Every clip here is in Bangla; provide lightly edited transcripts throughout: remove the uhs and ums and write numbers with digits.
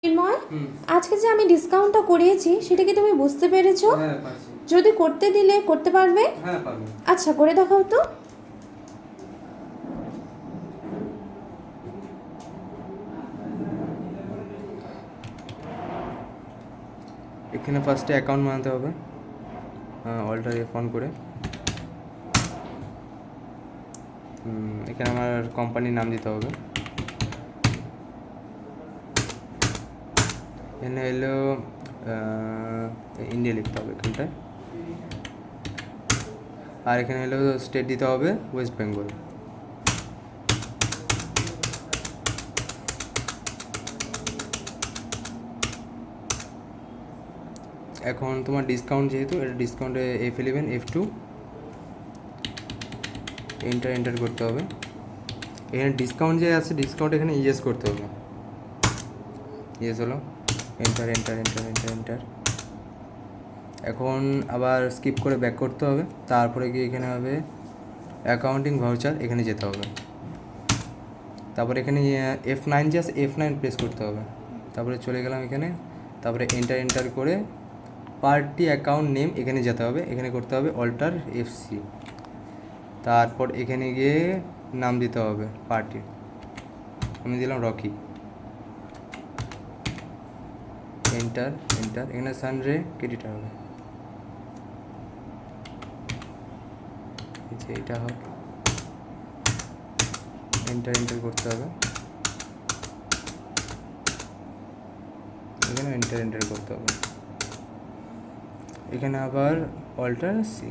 মৃন্ময়, আজকে যে আমি ডিসকাউন্টটা করিয়েছি সেটা কি তুমি বুঝতে পেরেছো? হ্যাঁ পারছি। যদি করতে দিলে করতে পারবে? হ্যাঁ পারবো। আচ্ছা, করে দেখাও তো। এখানে ফার্স্টে অ্যাকাউন্ট বানাতে হবে, অল্টার ফোন করে। এখানে আমার কোম্পানির নাম দিতে হবে। এখানে এলো ইন্ডিয়া লিখতে হবে এখানটায়। আর এখানে এলো স্টেট দিতে হবে ওয়েস্ট বেঙ্গল। এখন তোমার ডিসকাউন্ট, যেহেতু এটা ডিসকাউন্টে F11 F2 এন্টার করতে হবে। এখানে ডিসকাউন্ট যে আছে, ডিসকাউন্ট এখানে ইয়েস করতে হবে। ইয়েস হলো, এন্টার। এখন আবার স্কিপ করে ব্যাক করতে হবে। তারপরে গিয়ে এখানে হবে অ্যাকাউন্টিং ভাউচার, এখানে যেতে হবে। তারপরে এখানে F9 যে আছে, F9 প্রেস করতে হবে। তারপরে চলে গেলাম এখানে। তারপরে এন্টার করে পার্টি অ্যাকাউন্ট নেম এখানে যেতে হবে। এখানে করতে হবে অল্টার FC। তারপর এখানে গিয়ে নাম দিতে হবে পার্টির। আমি দিলাম রকি। এন্টার। এখানে সানরে ক্রেডিট হবে, যে এটা হবে। এন্টার করতে হবে। এখানে এন্টার করতে হবে। এখানে আবার অল্টার সি।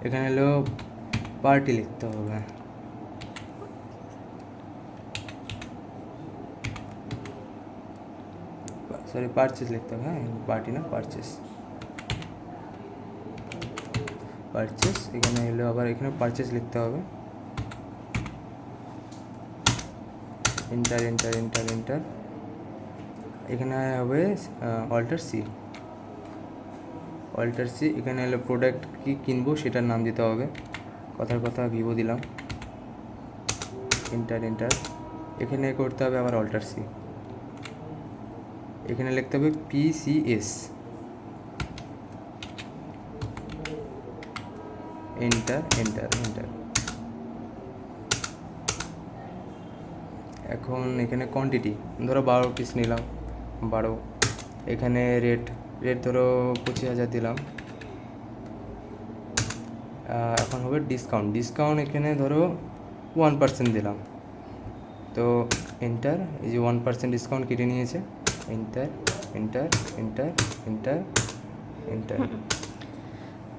এখানে হলো পার্টি লিখতে হবে। সরি, পারচেস লিখতে হবে। হ্যাঁ, পার্টি না, পারচেস। এখানে এলো আবার এখানে পারচেস লিখতে হবে। এন্টার। এখানে হবে অল্টার সি। এখানে এলো প্রোডাক্ট কি কিনবো সেটার নাম দিতে হবে। কথার কথা ভিভো দিলাম। এন্টার। এখানে করতে হবে আবার অল্টার সি। এখানে লিখতে হবে PCS। এন্টার। এখন এখানে কোয়ান্টিটি ধরো 12 পিস নিলাম, 12। এখানে রেট ধরো 25,000 দিলাম। এখন হবে ডিসকাউন্ট এখানে ধরো 1% দিলাম। তো এন্টার। এই যে 1% ডিসকাউন্ট কেটে নিয়েছে। এন্টার।